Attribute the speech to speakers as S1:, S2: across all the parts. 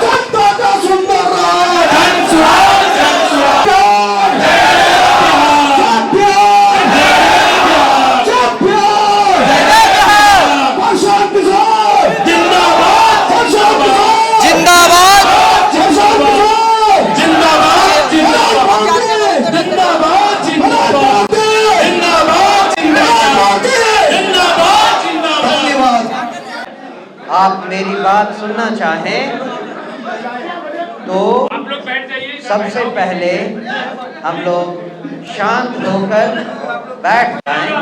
S1: जनता का सुंदर राज,
S2: आप मेरी बात सुनना चाहें तो सबसे पहले हम लोग शांत होकर बैठ जाएं,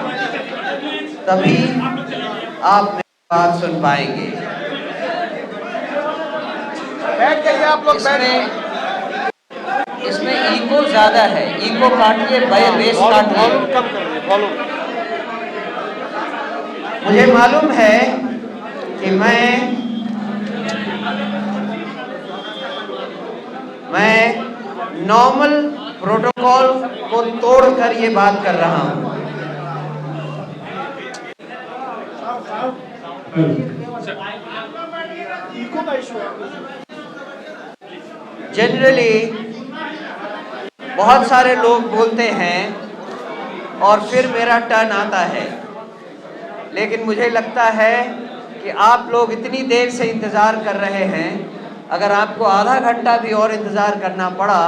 S2: तभी आप मेरी बात सुन पाएंगे।
S1: बैठ जाइए आप लोग।
S2: इसमें ईगो ज्यादा है, ईगो काटिए, बेस काटिए। मुझे मालूम है कि मैं नॉर्मल प्रोटोकॉल को तोड़कर ये बात कर रहा हूं। जनरली बहुत सारे लोग बोलते हैं और फिर मेरा टर्न आता है, लेकिन मुझे लगता है कि आप लोग इतनी देर से इंतज़ार कर रहे हैं, अगर आपको आधा घंटा भी और इंतज़ार करना पड़ा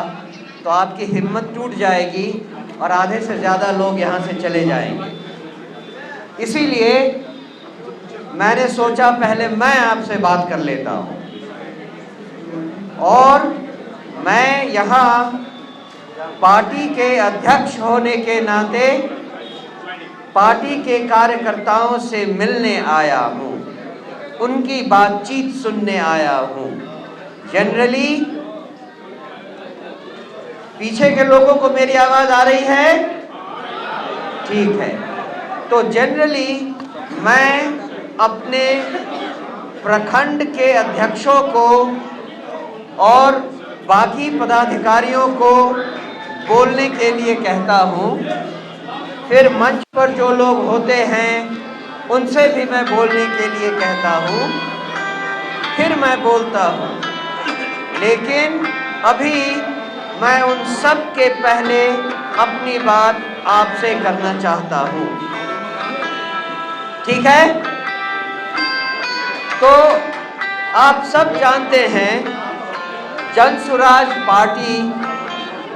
S2: तो आपकी हिम्मत टूट जाएगी और आधे से ज़्यादा लोग यहाँ से चले जाएंगे। इसीलिए मैंने सोचा पहले मैं आपसे बात कर लेता हूँ, और मैं यहाँ पार्टी के अध्यक्ष होने के नाते पार्टी के कार्यकर्ताओं से मिलने आया हूँ, उनकी बातचीत सुनने आया हूँ। जनरली पीछे के लोगों को मेरी आवाज़ आ रही है? ठीक है। तो जनरली मैं अपने प्रखंड के अध्यक्षों को और बाकी पदाधिकारियों को बोलने के लिए कहता हूँ, फिर मंच पर जो लोग होते हैं उनसे भी मैं बोलने के लिए कहता हूँ, फिर मैं बोलता हूँ। लेकिन अभी मैं उन सब के पहले अपनी बात आपसे करना चाहता हूँ, ठीक है? तो आप सब जानते हैं जनसुराज पार्टी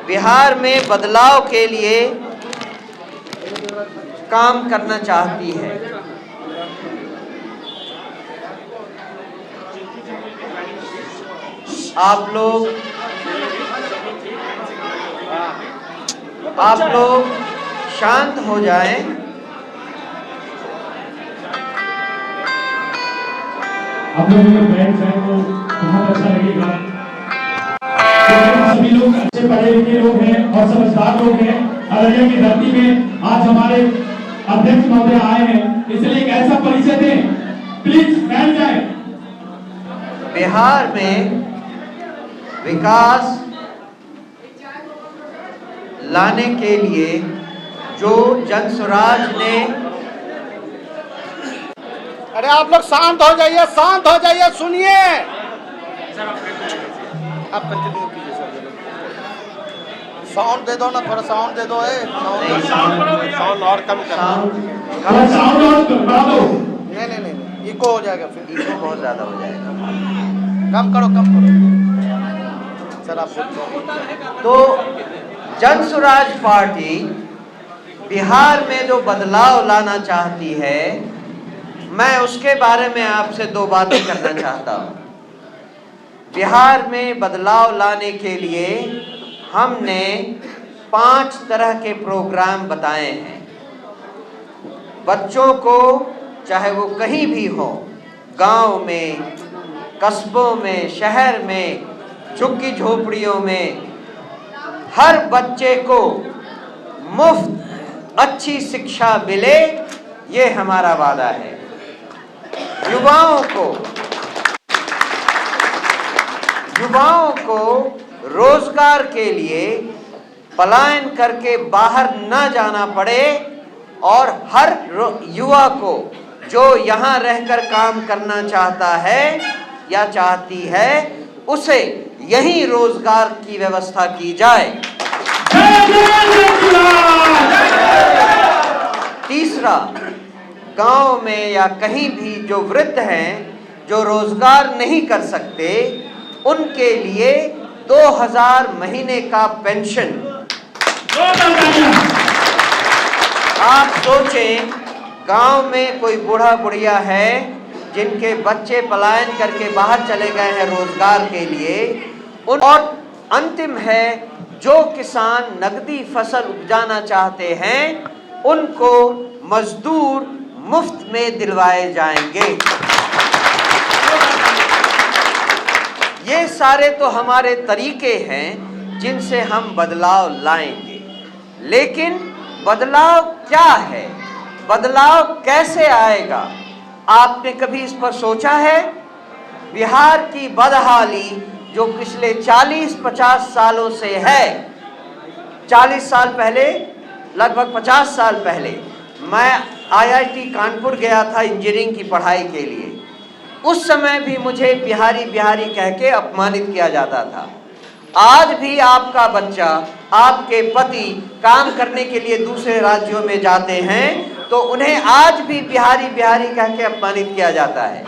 S2: बिहार में बदलाव के लिए काम करना चाहती है। आप लोग शांत हो जाएं।
S3: आप लोगों के फ्रेंड्स हैं तो बहुत अच्छा लगेगा। सभी लोग अच्छे पढ़े लिखे लोग हैं और समझदार लोग हैं। अररिया की धरती में आज हमारे अध्यक्ष महोदय आए हैं, इसलिए एक ऐसा परिचय दें, प्लीज बैठ जाए।
S2: बिहार में विकास लाने के लिए जो जनसुराज ने,
S1: अरे आप लोग शांत हो जाइए, शांत हो जाइए, सुनिए। आप कंटिन्यू कीजिए सर। साउंड दे दो ना, थोड़ा साउंड दे दो। साउंड और कम करो।
S3: साउंड और बढ़ा दो।
S1: नहीं, इको हो जाएगा, फिर
S2: इको बहुत ज़्यादा हो जाएगा।
S1: कम करो सर आप।
S2: तो जनसुराज पार्टी बिहार में जो बदलाव लाना चाहती है, मैं उसके बारे में आपसे दो बातें करना चाहता हूँ। बिहार में बदलाव लाने के लिए हमने 5 तरह के प्रोग्राम बताए हैं। बच्चों को, चाहे वो कहीं भी हो, गांव में, कस्बों में, शहर में, झुग्गी झोपड़ियों में, हर बच्चे को मुफ्त अच्छी शिक्षा मिले, ये हमारा वादा है। युवाओं को रोजगार के लिए पलायन करके बाहर न जाना पड़े और हर युवा को जो यहाँ रहकर काम करना चाहता है या चाहती है उसे यही रोजगार की व्यवस्था की जाए। तीसरा, गांव में या कहीं भी जो वृद्ध हैं जो रोजगार नहीं कर सकते उनके लिए 2000 महीने का पेंशन। आप सोचें, गांव में कोई बूढ़ा बुढ़िया है जिनके बच्चे पलायन करके बाहर चले गए हैं रोजगार के लिए, और अंतिम है जो किसान नकदी फसल उपजाना चाहते हैं उनको मजदूर मुफ्त में दिलवाए जाएंगे। ये सारे तो हमारे तरीके हैं जिनसे हम बदलाव लाएंगे, लेकिन बदलाव क्या है, बदलाव कैसे आएगा? आपने कभी इस पर सोचा है? बिहार की बदहाली जो पिछले 40-50 सालों से है, 40 साल पहले, लगभग 50 साल पहले मैं IIT कानपुर गया था इंजीनियरिंग की पढ़ाई के लिए। उस समय भी मुझे बिहारी बिहारी कह के अपमानित किया जाता था। आज भी आपका बच्चा, आपके पति काम करने के लिए दूसरे राज्यों में जाते हैं तो उन्हें आज भी बिहारी बिहारी कह के अपमानित किया जाता है।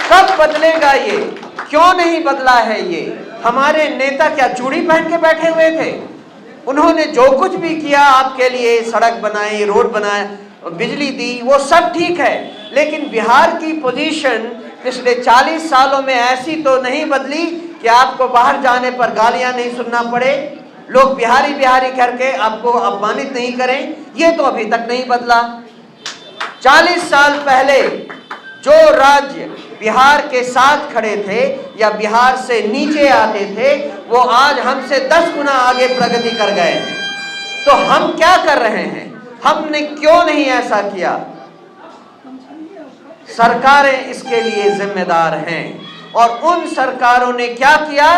S2: कब बदलेगा ये? क्यों नहीं बदला है ये? हमारे नेता क्या चूड़ी पहन के बैठे हुए थे? उन्होंने जो कुछ भी किया आपके लिए, सड़क बनाई, रोड बनाए, बिजली दी, वो सब ठीक है, लेकिन बिहार की पोजीशन पिछले 40 सालों में ऐसी तो नहीं बदली कि आपको बाहर जाने पर गालियां नहीं सुनना पड़े, लोग बिहारी बिहारी करके आपको अपमानित नहीं करें। ये तो अभी तक नहीं बदला। 40 साल पहले जो राज्य बिहार के साथ खड़े थे या बिहार से नीचे आते थे, वो आज हमसे 10 गुना आगे प्रगति कर गए। तो हम क्या कर रहे हैं? हमने क्यों नहीं ऐसा किया? सरकारें इसके लिए जिम्मेदार हैं, और उन सरकारों ने क्या किया?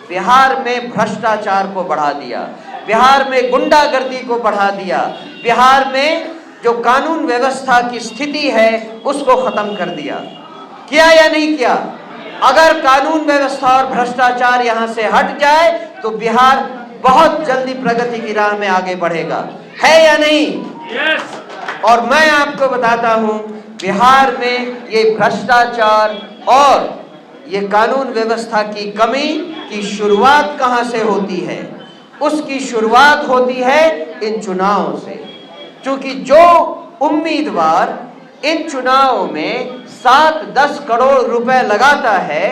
S2: बिहार में भ्रष्टाचार को बढ़ा दिया, बिहार में गुंडागर्दी को बढ़ा दिया, बिहार में जो कानून व्यवस्था की स्थिति है उसको खत्म कर दिया। किया या नहीं किया? अगर कानून व्यवस्था और भ्रष्टाचार यहां से हट जाए तो बिहार बहुत जल्दी प्रगति की राह में आगे बढ़ेगा, है या नहीं? yes. और मैं आपको बताता हूं, बिहार में ये भ्रष्टाचार और ये कानून व्यवस्था की कमी की शुरुआत कहां से होती है? उसकी शुरुआत होती है इन चुनावों से। क्योंकि जो उम्मीदवार इन चुनावों में 7-10 करोड़ रुपए लगाता है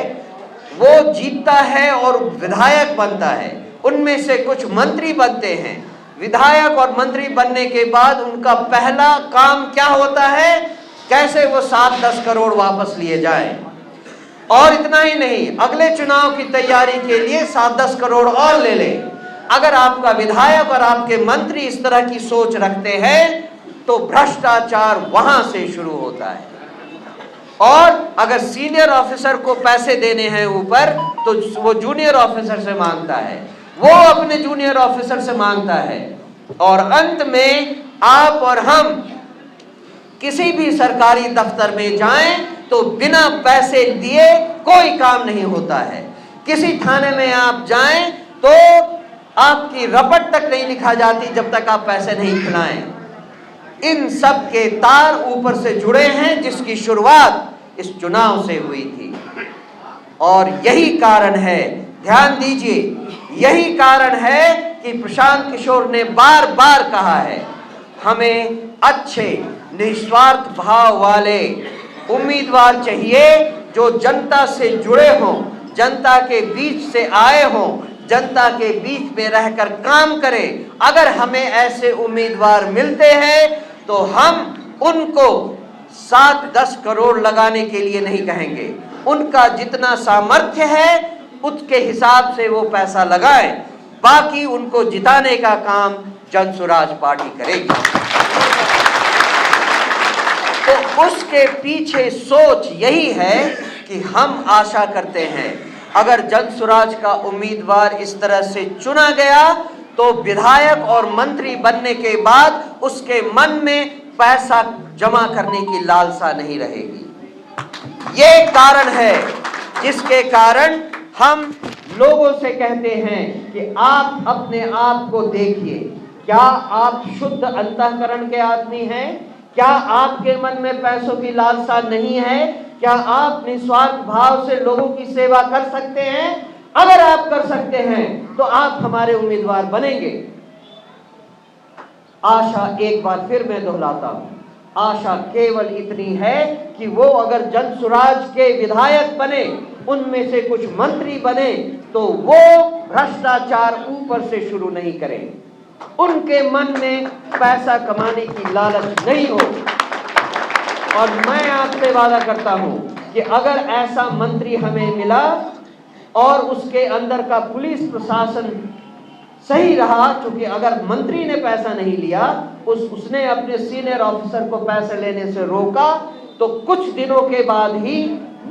S2: वो जीतता है और विधायक बनता है। उनमें से कुछ मंत्री बनते हैं। विधायक और मंत्री बनने के बाद उनका पहला काम क्या होता है? कैसे वो 7-10 करोड़ वापस लिए जाएं। और इतना ही नहीं, अगले चुनाव की तैयारी के लिए 7-10 करोड़ और ले लें। अगर आपका विधायक और आपके मंत्री इस तरह की सोच रखते हैं तो भ्रष्टाचार वहां से शुरू होता है। और अगर सीनियर ऑफिसर को पैसे देने हैं ऊपर तो वो जूनियर ऑफिसर से मांगता है, वो अपने जूनियर ऑफिसर से मांगता है, और अंत में आप और हम किसी भी सरकारी दफ्तर में जाएं तो बिना पैसे दिए कोई काम नहीं होता है। किसी थाने में आप जाएं तो आपकी रपट तक नहीं लिखा जाती जब तक आप पैसे नहीं खिलाएं। इन सब के तार ऊपर से जुड़े हैं जिसकी शुरुआत इस चुनाव से हुई थी। और यही कारण है, ध्यान दीजिए, यही कारण है कि प्रशांत किशोर ने बार बार कहा है, हमें अच्छे निस्वार्थ भाव वाले उम्मीदवार चाहिए जो जनता से जुड़े हों, जनता के बीच से आए हों, जनता के बीच में रहकर काम करें। अगर हमें ऐसे उम्मीदवार मिलते हैं तो हम उनको 7-10 करोड़ लगाने के लिए नहीं कहेंगे, उनका जितना सामर्थ्य है उसके हिसाब से वो पैसा लगाएं, बाकी उनको जिताने का काम जन स्वराज पार्टी करेगी। तो उसके पीछे सोच यही है कि हम आशा करते हैं अगर जन स्वराज का उम्मीदवार इस तरह से चुना गया तो विधायक और मंत्री बनने के बाद उसके मन में पैसा जमा करने की लालसा नहीं रहेगी। ये कारण है जिसके कारण हम लोगों से कहते हैं कि आप अपने आप को देखिए, क्या आप शुद्ध अंतःकरण के आदमी हैं? क्या आपके मन में पैसों की लालसा नहीं है? क्या आप निस्वार्थ भाव से लोगों की सेवा कर सकते हैं? अगर आप कर सकते हैं तो आप हमारे उम्मीदवार बनेंगे। आशा एक बार फिर मैं दोहराता हूं, आशा केवल इतनी है कि वो अगर जनसुराज के विधायक बने, उनमें से कुछ मंत्री बने, तो वो भ्रष्टाचार ऊपर से शुरू नहीं करें, उनके मन में पैसा कमाने की लालच नहीं हो। और मैं आपसे वादा करता हूं कि अगर ऐसा मंत्री हमें मिला और उसके अंदर का पुलिस प्रशासन सही रहा, क्योंकि अगर मंत्री ने पैसा नहीं लिया, उसने अपने सीनियर ऑफिसर को पैसे लेने से रोका, तो कुछ दिनों के बाद ही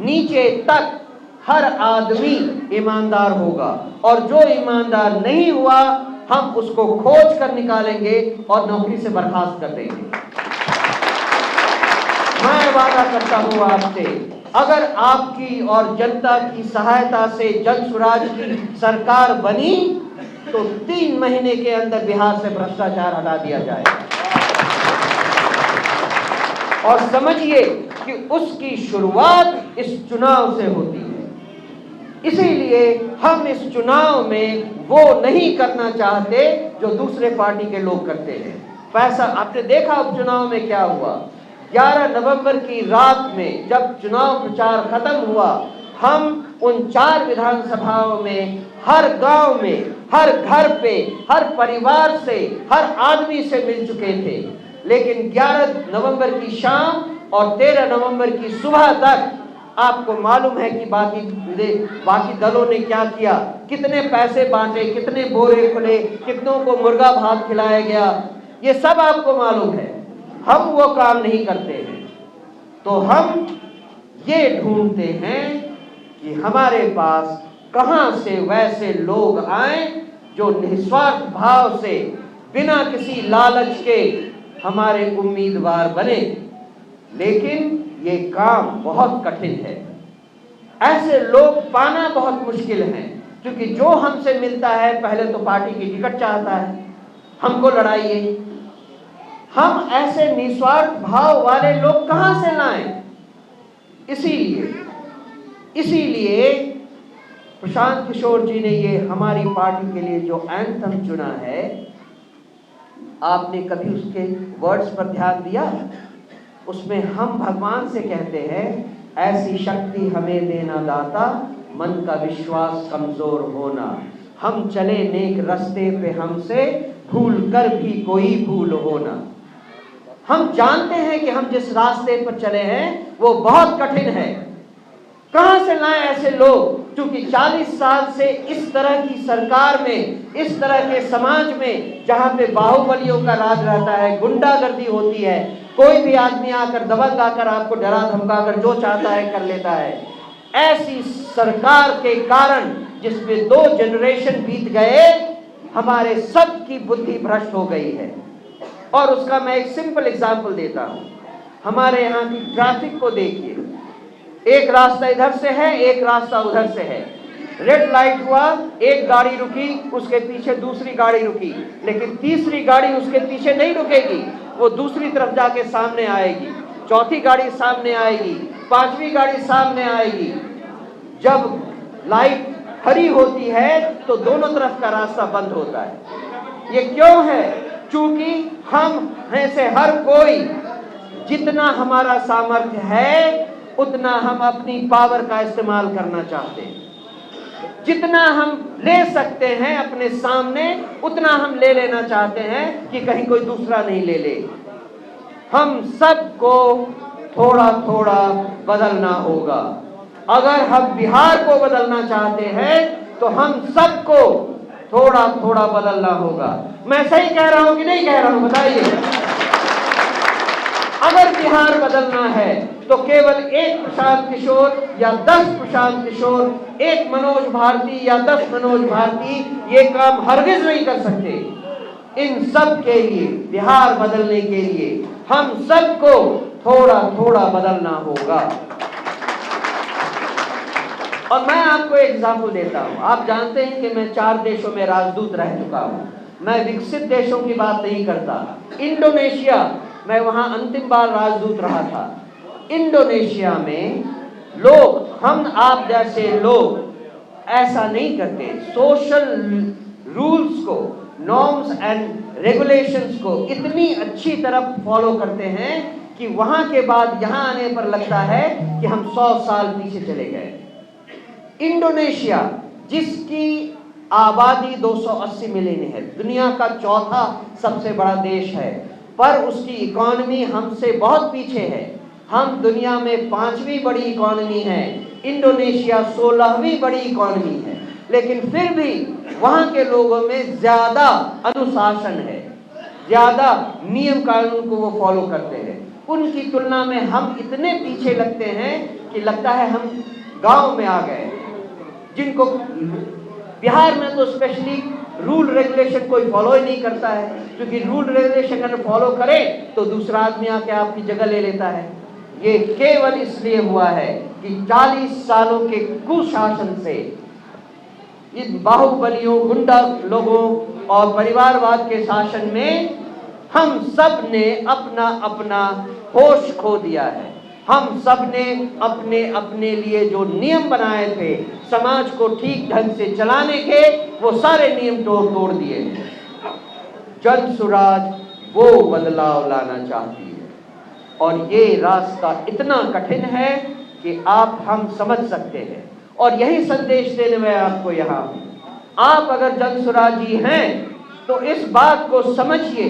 S2: नीचे तक हर आदमी ईमानदार होगा, और जो ईमानदार नहीं हुआ हम उसको खोज कर निकालेंगे और नौकरी से बर्खास्त कर देंगे। मैं वादा करता हूं आपसे, अगर आपकी और जनता की सहायता से जनसुराज की सरकार बनी तो 3 महीने के अंदर बिहार से भ्रष्टाचार हटा दिया जाएगा। और समझिए कि उसकी शुरुआत इस चुनाव से होती है। इसीलिए हम इस चुनाव में वो नहीं करना चाहते जो दूसरे पार्टी के लोग करते हैं। पैसा आपने देखा उपचुनाव में क्या हुआ। 11 नवंबर की रात में जब चुनाव प्रचार खत्म हुआ, हम उन 4 विधानसभाओं में हर गांव में, हर घर पे, हर परिवार से, हर आदमी से मिल चुके थे। लेकिन 11 नवंबर की शाम और 13 नवंबर की सुबह तक आपको मालूम है कि बाकी दलों ने क्या किया, कितने पैसे बांटे, कितने बोरे खुले, कितनों को मुर्गा भात खिलाया गया, ये सब आपको मालूम है। हम वो काम नहीं करते हैं, तो हम ये ढूंढते हैं कि हमारे पास कहां से वैसे लोग आए जो निस्वार्थ भाव से बिना किसी लालच के हमारे उम्मीदवार बने। लेकिन ये काम बहुत कठिन है, ऐसे लोग पाना बहुत मुश्किल है, क्योंकि जो हमसे मिलता है पहले तो पार्टी की टिकट चाहता है, हमको लड़ाइए। हम ऐसे निस्वार्थ भाव वाले लोग कहां से लाएं? इसीलिए प्रशांत किशोर जी ने ये हमारी पार्टी के लिए जो एंथम चुना है, आपने कभी उसके वर्ड्स पर ध्यान दिया? उसमें हम भगवान से कहते हैं, ऐसी शक्ति हमें देना दाता, मन का विश्वास कमजोर होना, हम चले नेक रास्ते पे, हमसे भूल कर भी कोई भूल होना। हम जानते हैं कि हम जिस रास्ते पर चले हैं वो बहुत कठिन है। कहां से लाएं ऐसे लोग? क्योंकि 40 साल से इस तरह की सरकार में, इस तरह के समाज में, जहां पे बाहुबलियों का राज रहता है, गुंडागर्दी होती है, कोई भी आदमी आकर दबंग आकर आपको डरा धमकाकर जो चाहता है कर लेता है। ऐसी सरकार के कारण जिसमें 2 जनरेशन बीत गए, हमारे सब की बुद्धि भ्रष्ट हो गई है। और उसका मैं एक सिंपल एग्जांपल देता हूं। हमारे यहाँ की ट्रैफिक को देखिए, एक रास्ता इधर से है, एक रास्ता उधर से है। रेड लाइट हुआ, एक गाड़ी रुकी, उसके पीछे दूसरी गाड़ी रुकी, लेकिन तीसरी गाड़ी उसके पीछे नहीं रुकेगी, वो दूसरी तरफ जाके सामने आएगी, चौथी गाड़ी सामने आएगी, 5वीं गाड़ी सामने आएगी। जब लाइट हरी होती है तो दोनों तरफ का रास्ता बंद होता है। ये क्यों है? क्योंकि हम में से हर कोई, जितना हमारा सामर्थ्य है उतना हम अपनी पावर का इस्तेमाल करना चाहते हैं। जितना हम ले सकते हैं अपने सामने, उतना हम ले लेना चाहते हैं कि कहीं कोई दूसरा नहीं ले ले। हम सबको थोड़ा थोड़ा बदलना होगा। अगर हम बिहार को बदलना चाहते हैं तो हम सबको थोड़ा थोड़ा बदलना होगा। मैं सही कह रहा हूं कि नहीं कह रहा हूं, बताइए। अगर बिहार बदलना है तो केवल एक प्रशांत किशोर या 10 प्रशांत किशोर, एक मनोज भारती या 10 मनोज भारती ये काम हरगिज नहीं कर सकते। इन सब के लिए, बिहार बदलने के लिए हम सबको थोड़ा थोड़ा बदलना होगा। और मैं आपको एग्जाम्पल देता हूं। आप जानते हैं कि मैं 4 देशों में राजदूत रह चुका हूं। मैं विकसित देशों की बात नहीं करता। इंडोनेशिया, मैं वहां अंतिम बार राजदूत रहा था। इंडोनेशिया में लोग, हम आप जैसे लोग ऐसा नहीं करते। सोशल रूल्स को, नॉर्म्स एंड रेगुलेशंस को इतनी अच्छी तरह फॉलो करते हैं कि वहां के बाद यहां आने पर लगता है कि हम 100 साल पीछे चले गए। इंडोनेशिया, जिसकी आबादी 280 मिलियन है, दुनिया का चौथा सबसे बड़ा देश है, पर उसकी इकोनॉमी हमसे बहुत पीछे है। हम दुनिया में 5वीं बड़ी इकोनॉमी है, इंडोनेशिया 16वीं बड़ी इकोनॉमी है, लेकिन फिर भी वहां के लोगों में ज्यादा अनुशासन है, ज्यादा नियम कानून को वो फॉलो करते हैं। उनकी तुलना में हम इतने पीछे लगते हैं कि लगता है हम गांव में आ गए। जिनको बिहार में तो स्पेशली रूल रेगुलेशन कोई फॉलो ही नहीं करता है, क्योंकि रूल रेगुलेशन अगर फॉलो करे तो दूसरा आदमी आके आपकी जगह ले लेता है। ये केवल इसलिए हुआ है कि 40 सालों के कुशासन से, इन बाहुबलियों, गुंडा लोगों और परिवारवाद के शासन में हम सब ने अपना अपना होश खो दिया है। हम सब ने अपने अपने लिए जो नियम बनाए थे समाज को ठीक ढंग से चलाने के, वो सारे नियम तोड़ दिए। जन सुराज वो बदलाव लाना चाहती है, और ये रास्ता इतना कठिन है कि आप हम समझ सकते हैं। और यही संदेश देने में आपको यहाँ हूं। आप अगर जन सुराजी हैं तो इस बात को समझिए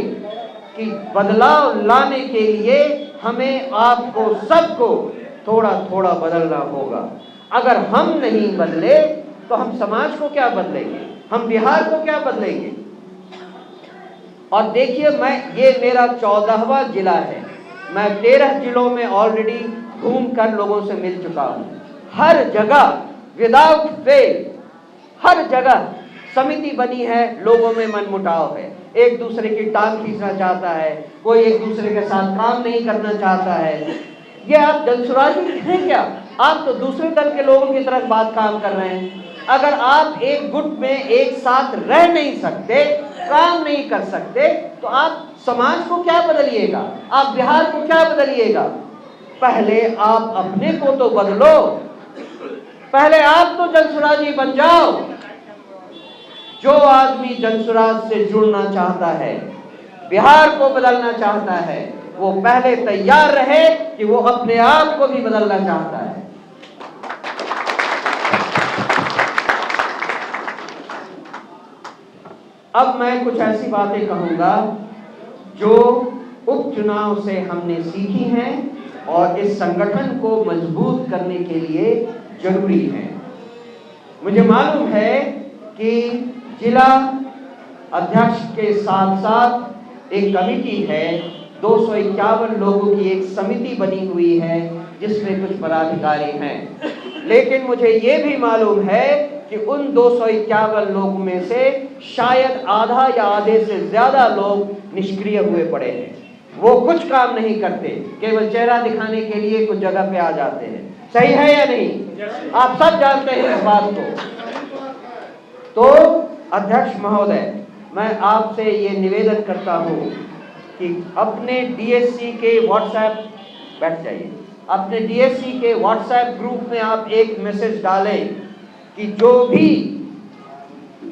S2: कि बदलाव लाने के लिए हमें आपको सबको थोड़ा थोड़ा बदलना होगा। अगर हम नहीं बदले तो हम समाज को क्या बदलेंगे, हम बिहार को क्या बदलेंगे। और देखिए, ये मेरा 14वां जिला है। मैं 13 जिलों में ऑलरेडी घूमकर लोगों से मिल चुका हूं। हर जगह विदाउट फेल, हर जगह समिति बनी है, लोगों में मनमुटाव है, एक दूसरे की टांग खींचना चाहता है, कोई एक दूसरे के साथ काम नहीं करना चाहता है। ये आप जनसुराजी हैं क्या? आप तो दूसरे दल के लोगों की तरफ बात काम कर रहे हैं। अगर आप एक गुट में एक साथ रह नहीं सकते, काम नहीं कर सकते, तो आप समाज को क्या बदलिएगा, आप बिहार को क्या बदलिएगा। पहले आप अपने को तो बदलो, पहले आप तो जनसुराजी बन जाओ। जो आदमी जनसुराज से जुड़ना चाहता है, बिहार को बदलना चाहता है, वो पहले तैयार रहे कि वो अपने आप को भी बदलना चाहता है। अब मैं कुछ ऐसी बातें कहूंगा जो उपचुनाव से हमने सीखी हैं और इस संगठन को मजबूत करने के लिए जरूरी है। मुझे मालूम है कि जिला अध्यक्ष के साथ साथ एक कमेटी है, 251 लोगों की एक समिति बनी हुई है जिसमें कुछ पदाधिकारी हैं। लेकिन मुझे ये भी मालूम है कि उन 251 लोगों में से शायद आधा या आधे से ज्यादा लोग निष्क्रिय हुए पड़े हैं। वो कुछ काम नहीं करते, केवल चेहरा दिखाने के लिए कुछ जगह पे आ जाते हैं। सही है या नहीं? आप सब जानते हैं इस बात को। तो अध्यक्ष महोदय, मैं आपसे ये निवेदन करता हूँ कि अपने डीएससी के व्हाट्सएप, बैठ जाइए, अपने डीएससी के व्हाट्सएप ग्रुप में आप एक मैसेज डालें कि जो भी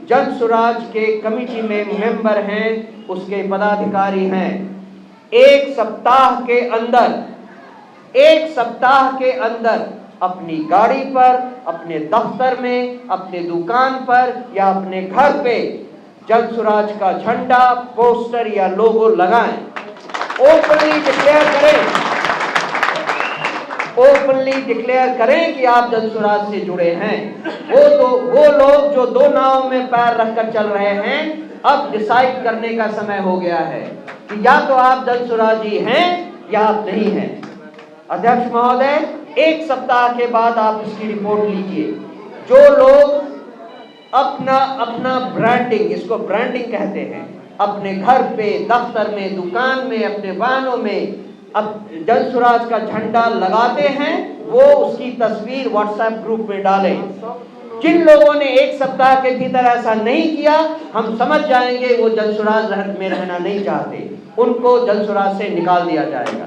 S2: जन सुराज के कमेटी में मेंबर हैं, उसके पदाधिकारी हैं, एक सप्ताह के अंदर अपनी गाड़ी पर, अपने दफ्तर में, अपने दुकान पर या अपने घर पे जन सुराज का झंडा, पोस्टर या लोगो लगाएं। ओपनली डिक्लेयर करें कि आप जन सुराज से जुड़े हैं। वो लोग जो 2 नाव में पैर रखकर चल रहे हैं, अब डिसाइड करने का समय हो गया है कि या तो आप जन सुराजी हैं या आप नहीं हैं। अध्यक्ष महोदय, 1 सप्ताह के बाद आप इसकी रिपोर्ट लीजिए। जो लोग अपना ब्रांडिंग, इसको ब्रांडिंग कहते हैं, अपने घर पे, दफ्तर में, दुकान में, अपने वाहनों में अब जन स्वराज का झंडा लगाते हैं, वो उसकी तस्वीर व्हाट्सएप ग्रुप में डालें। जिन लोगों ने एक सप्ताह के भीतर ऐसा नहीं किया, हम समझ जाएंगे वो जन स्वराज में रहना नहीं चाहते, उनको जन स्वराज से निकाल दिया जाएगा।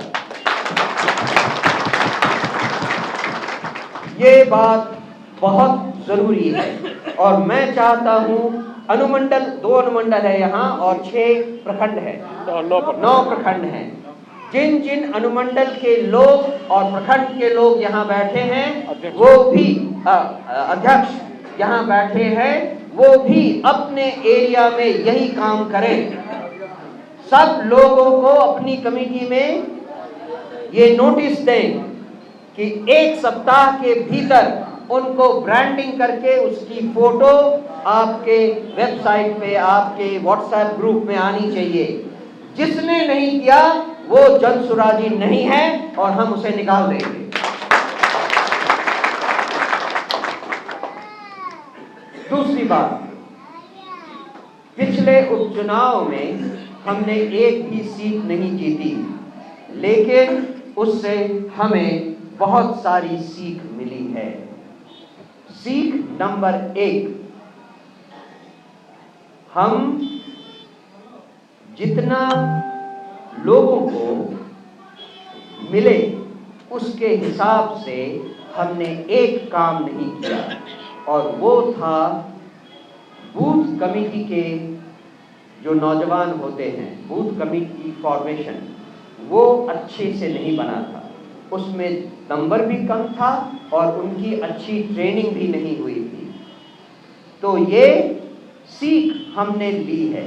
S2: ये बात बहुत जरूरी है और मैं चाहता हूं, अनुमंडल 2 अनुमंडल है यहाँ और 6 प्रखंड है, 9 प्रखंड हैं। जिन जिन अनुमंडल के लोग और प्रखंड के लोग यहाँ बैठे हैं, वो भी अध्यक्ष यहाँ बैठे हैं, वो भी अपने एरिया में यही काम करें। सब लोगों को अपनी कमेटी में ये नोटिस दें कि 1 सप्ताह के भीतर उनको ब्रांडिंग करके उसकी फोटो आपके वेबसाइट पे, आपके व्हाट्सएप ग्रुप में आनी चाहिए। जिसने नहीं किया वो जन स्वराजी नहीं है और हम उसे निकाल देंगे। दूसरी बात, पिछले उपचुनाव में हमने एक भी सीट नहीं जीती, लेकिन उससे हमें बहुत सारी सीख मिली है। सीख नंबर 1, हम जितना लोगों को मिले उसके हिसाब से हमने एक काम नहीं किया, और वो था बूथ कमेटी के जो नौजवान होते हैं, बूथ कमेटी फॉर्मेशन वो अच्छे से नहीं बना था, उसमें नंबर भी कम था और उनकी अच्छी ट्रेनिंग भी नहीं हुई थी। तो ये सीख हमने ली है।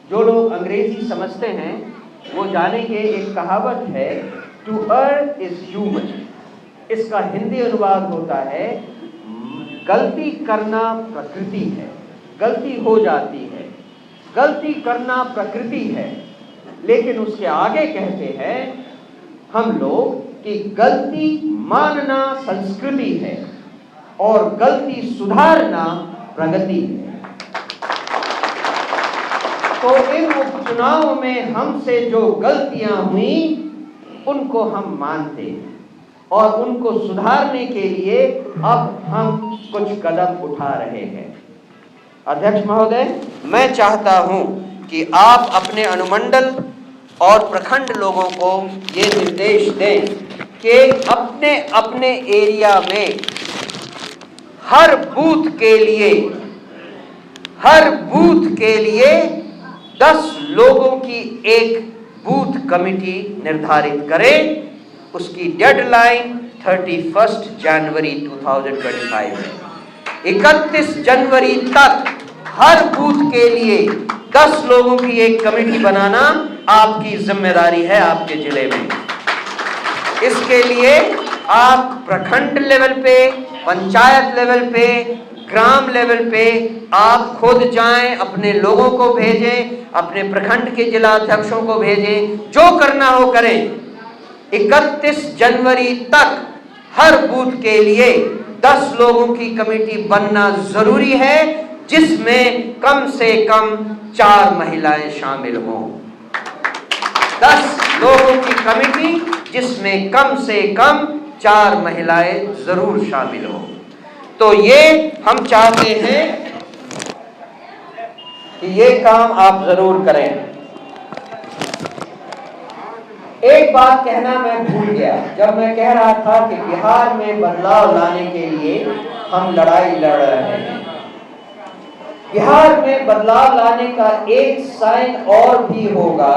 S2: जो लोग अंग्रेजी समझते हैं वो जानेंगे, एक कहावत है, टू अर्न इज ह्यूमन। इसका हिंदी अनुवाद होता है, गलती करना प्रकृति है, गलती हो जाती है, गलती करना प्रकृति है। लेकिन उसके आगे कहते हैं हम लोग कि गलती मानना संस्कृति है और गलती सुधारना प्रगति है। तो इन उपचुनाव में हमसे जो गलतियां हुई उनको हम मानते हैं और उनको सुधारने के लिए अब हम कुछ कदम उठा रहे हैं। अध्यक्ष महोदय, मैं चाहता हूं कि आप अपने अनुमंडल और प्रखंड लोगों को ये निर्देश दें कि अपने अपने एरिया में हर बूथ के लिए 10 लोगों की एक बूथ कमेटी निर्धारित करें। उसकी डेडलाइन 31 जनवरी 2025 है। 31 जनवरी तक हर बूथ के लिए 10 लोगों की एक कमेटी बनाना आपकी जिम्मेदारी है आपके जिले में। इसके लिए आप प्रखंड लेवल पे, पंचायत लेवल पे, ग्राम लेवल पे आप खुद जाएं, अपने लोगों को भेजें, अपने प्रखंड के जिला अध्यक्षों को भेजें, जो करना हो करें। 31 जनवरी तक हर बूथ के लिए 10 लोगों की कमेटी बनना जरूरी है, जिसमें कम से कम 4 महिलाएं शामिल हों। 10 लोगों की कमेटी जिसमें कम से कम 4 महिलाएं जरूर शामिल हों। तो ये हम चाहते हैं कि ये काम आप जरूर करें। एक बात कहना मैं भूल गया, जब मैं कह रहा था कि बिहार में बदलाव लाने के लिए हम लड़ाई लड़ रहे हैं। बिहार में बदलाव लाने का एक साइन और भी होगा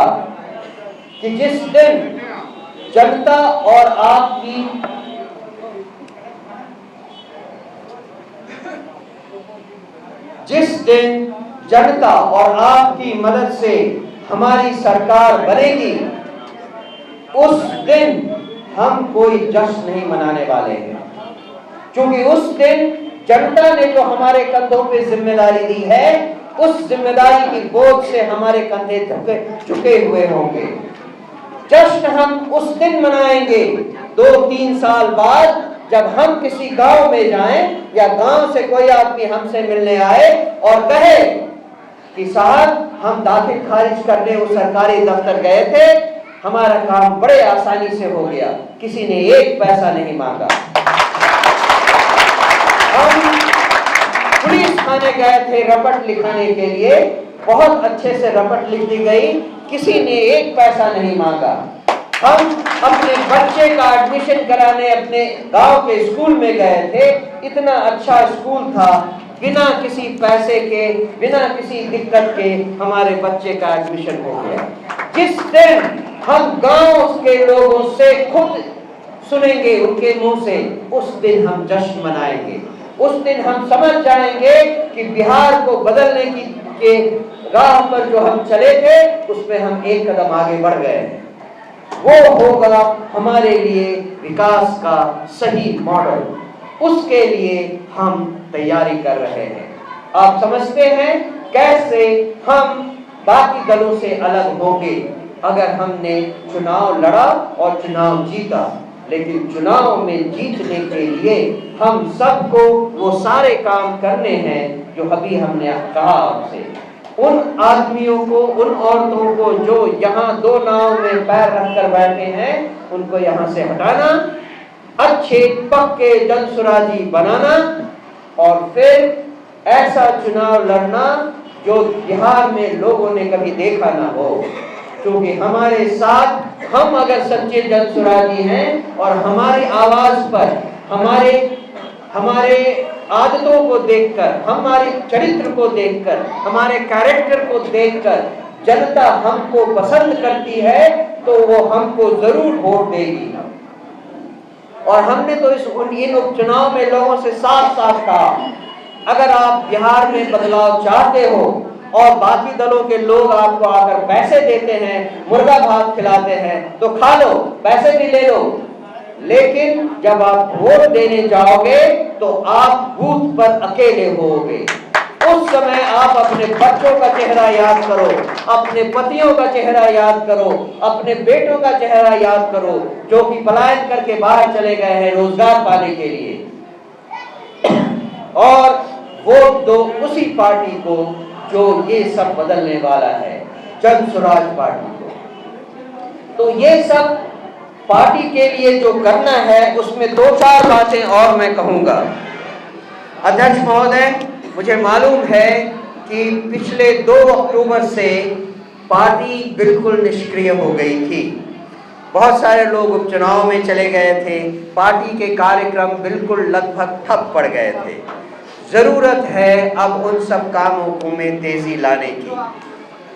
S2: कि जिस दिन जनता और आपकी मदद से हमारी सरकार बनेगी, उस दिन हम कोई जश्न नहीं मनाने वाले हैं, क्योंकि उस दिन जनता ने जो हमारे कंधों पे जिम्मेदारी दी है, उस जिम्मेदारी की बोझ से हमारे कंधे झुके हुए होंगे। जश्न हम उस दिन मनाएंगे 2-3 साल बाद, जब हम किसी गांव में जाएं या गांव से कोई आदमी हमसे मिलने आए और कहे कि साहब हम दाखिल खारिज करने वो सरकारी दफ्तर गए थे, हमारा काम बड़े आसानी से हो गया, किसी ने एक पैसा नहीं मांगा। हम पुलिस थाने गए थे रपट लिखाने के लिए, बहुत अच्छे से रपट लिख दी गई, किसी ने एक पैसा नहीं मांगा। हम अपने बच्चे का एडमिशन कराने अपने गांव के स्कूल में गए थे, इतना अच्छा स्कूल था, बिना किसी पैसे के, बिना किसी दिक्कत के हमारे बच्चे का एडमिशन हो गया। जिस दिन हम गांव के लोगों से खुद सुनेंगे उनके मुंह से, उस दिन हम जश्न मनाएंगे, उस दिन हम समझ जाएंगे कि बिहार को बदलने के राह पर जो हम चले थे उसमें हम एक कदम आगे बढ़ गए हैं। वो होगा हमारे लिए विकास का सही मॉडल, उसके लिए हम तैयारी कर रहे हैं। आप समझते हैं कैसे हम बाकी दलों से अलग होंगे अगर हमने चुनाव लड़ा और चुनाव जीता। लेकिन चुनाव में जीतने के लिए हम सबको वो सारे काम करने हैं जो अभी हमने कहा आपसे। उन आदमियों को, उन औरतों को जो यहाँ दो नाव में पैर रखकर बैठे हैं, उनको यहाँ से हटाना, अच्छे पक्के जनसुराजी बनाना और फिर ऐसा चुनाव लड़ना जो बिहार में लोगों ने कभी देखा ना हो। क्योंकि हमारे साथ हम अगर सच्चे जनसुराजी हैं और हमारी आवाज पर, हमारे आदतों को देखकर, हमारे चरित्र को देखकर, हमारे कैरेक्टर को देखकर जनता हमको पसंद करती है तो वो हमको जरूर वोट देगी। और हमने तो इन उपचुनाव में लोगों से साफ साफ कहा, अगर आप बिहार में बदलाव चाहते हो और बाकी दलों के लोग आपको आकर पैसे देते हैं, मुर्गा भात खिलाते हैं, तो खा लो, पैसे भी ले लो, लेकिन जब आप वोट देने जाओगे तो आप बूथ पर अकेले होगे। उस समय आप अपने बच्चों का चेहरा याद करो, अपने पतियों का चेहरा याद करो, अपने बेटों का चेहरा याद करो जो कि पलायन करके बाहर चले गए हैं रोजगार पाने के लिए, और वोट दो उसी पार्टी को जो ये सब बदलने वाला है, जनसुराज पार्टी को। तो ये सब पार्टी के लिए जो करना है उसमें दो चार बातें और मैं कहूंगा। अध्यक्ष महोदय, मुझे मालूम है कि पिछले 2 अक्टूबर से पार्टी बिल्कुल निष्क्रिय हो गई थी, बहुत सारे लोग उपचुनाव में चले गए थे, पार्टी के कार्यक्रम बिल्कुल लगभग ठप पड़ गए थे। जरूरत है अब उन सब कामों में तेजी लाने की।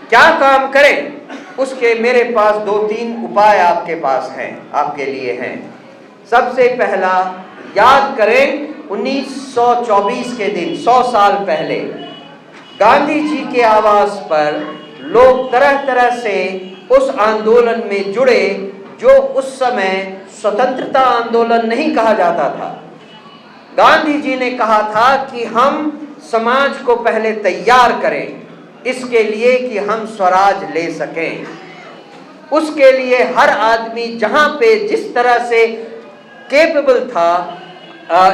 S2: क्या काम करें उसके मेरे पास 2-3 उपाय आपके पास हैं, आपके लिए हैं। सबसे पहला, याद करें 1924 के दिन 100 साल पहले गांधी जी के आवास पर लोग तरह तरह से उस आंदोलन में जुड़े जो उस समय स्वतंत्रता आंदोलन नहीं कहा जाता था। गांधी जी ने कहा था कि हम समाज को पहले तैयार करें इसके लिए कि हम स्वराज ले सकें। उसके लिए हर आदमी जहां पे जिस तरह से कैपेबल था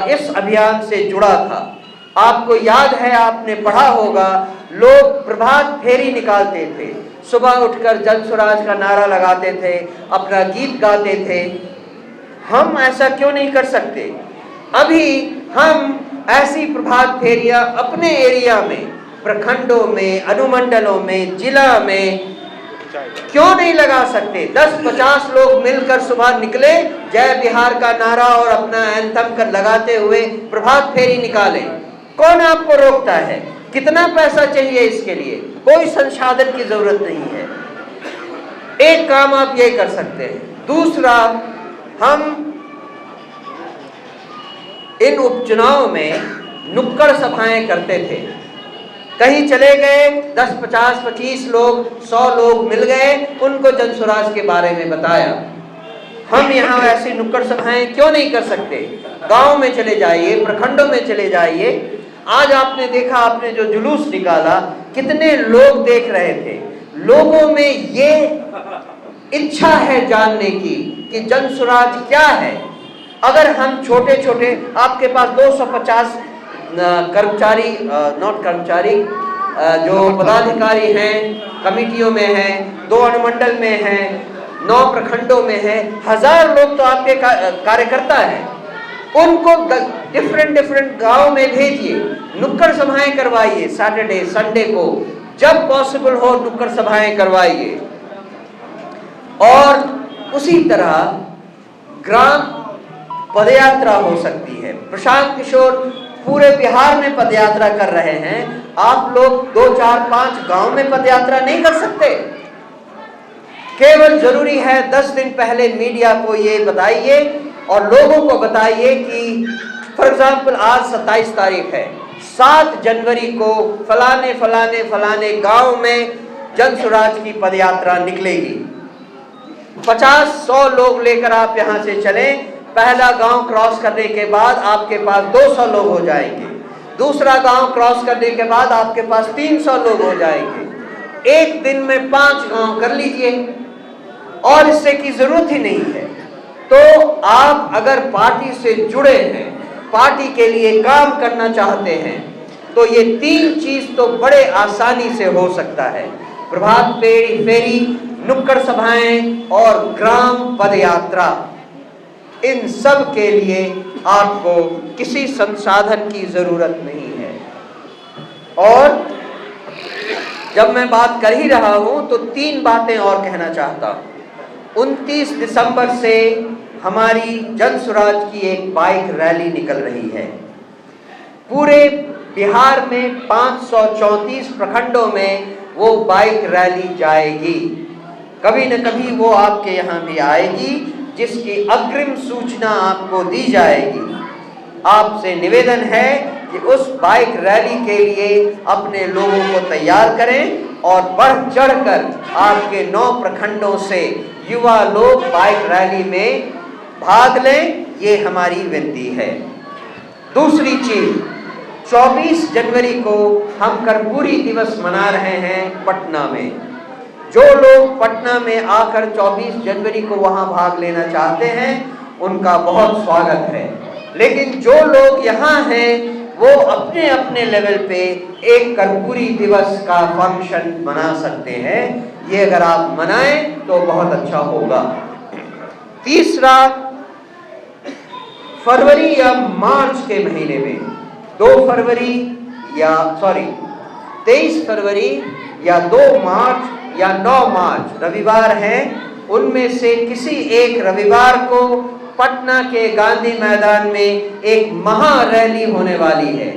S2: इस अभियान से जुड़ा था। आपको याद है, आपने पढ़ा होगा, लोग प्रभात फेरी निकालते थे, सुबह उठकर जनसुराज का नारा लगाते थे, अपना गीत गाते थे। हम ऐसा क्यों नहीं कर सकते? अभी हम ऐसी प्रभात फेरियां अपने एरिया में, प्रखंडों में, अनुमंडलों में, जिला में क्यों नहीं लगा सकते? 10-50 लोग मिलकर सुबह निकले, जय बिहार का नारा और अपना एंथम कर लगाते हुए प्रभात फेरी निकाले। कौन आपको रोकता है? कितना पैसा चाहिए इसके लिए? कोई संसाधन की जरूरत नहीं है। एक काम आप ये कर सकते हैं। दूसरा, हम इन उपचुनाव में नुक्कड़ सभाएं करते थे। कहीं चले गए, 10, 50, 25 लोग, 100 लोग मिल गए, उनको जनसुराज के बारे में बताया। हम यहाँ ऐसी नुक्कड़ सभाएं क्यों नहीं कर सकते? गांव में चले जाइए, प्रखंडों में चले जाइए। आज आपने देखा, आपने जो जुलूस निकाला, कितने लोग देख रहे थे। लोगों में ये इच्छा है जानने की कि जनसुराज क्या है। अगर हम छोटे छोटे, आपके पास 250 कर्मचारी, नॉट कर्मचारी, जो पदाधिकारी हैं, कमिटियों में हैं, 2 अनुमंडल में हैं, 9 प्रखंडों में हैं, 1000 लोग तो आपके कार्यकर्ता हैं। उनको डिफरेंट गांव में भेजिए, नुक्कड़ सभाएं करवाइए, सैटरडे संडे को जब पॉसिबल हो नुक्कड़ सभाएं करवाइए। और उसी तरह ग्राम पदयात्रा हो सकती है। प्रशांत किशोर पूरे बिहार में पदयात्रा कर रहे हैं, आप लोग 2, 4, 5 गांव में पदयात्रा नहीं कर सकते? केवल जरूरी है 10 दिन पहले मीडिया को ये बताइए और लोगों को बताइए कि फॉर एग्जाम्पल आज 27 तारीख है, 7 जनवरी को फलाने फलाने फलाने गांव में जन स्वराज की पदयात्रा निकलेगी। 50-100 लोग लेकर आप यहां से चलें, पहला गांव क्रॉस करने के बाद आपके पास 200 लोग हो जाएंगे, दूसरा गांव क्रॉस करने के बाद आपके पास 300 लोग हो जाएंगे। एक दिन में 5 गांव कर लीजिए और इससे की जरूरत ही नहीं है। तो आप अगर पार्टी से जुड़े हैं, पार्टी के लिए काम करना चाहते हैं, तो ये 3 चीज तो बड़े आसानी से हो सकता है। प्रभात फेरी, नुक्कड़ सभाएं और ग्राम पदयात्रा, इन सब के लिए आपको किसी संसाधन की जरूरत नहीं है। और जब मैं बात कर ही रहा हूं तो 3 बातें और कहना चाहता हूं। 29 दिसंबर से हमारी जन स्वराज की एक बाइक रैली निकल रही है। पूरे बिहार में 534 प्रखंडों में वो बाइक रैली जाएगी। कभी न कभी वो आपके यहाँ भी आएगी, जिसकी अग्रिम सूचना आपको दी जाएगी। आपसे निवेदन है कि उस बाइक रैली के लिए अपने लोगों को तैयार करें और बढ़ चढ़कर आपके 9 प्रखंडों से युवा लोग बाइक रैली में भाग लें, ये हमारी विनती है। दूसरी चीज, 24 जनवरी को हम कर्पूरी दिवस मना रहे हैं पटना में। जो लोग पटना में आकर 24 जनवरी को वहां भाग लेना चाहते हैं, उनका बहुत स्वागत है। लेकिन जो लोग यहाँ हैं, वो अपने अपने लेवल पे एक कर्पूरी दिवस का फंक्शन मना सकते हैं। ये अगर आप मनाएं तो बहुत अच्छा होगा। तीसरा, फरवरी या मार्च के महीने में 23 फरवरी या 2 मार्च या 9 मार्च रविवार हैं, उनमें से किसी एक रविवार को पटना के गांधी मैदान में एक महा रैली होने वाली है,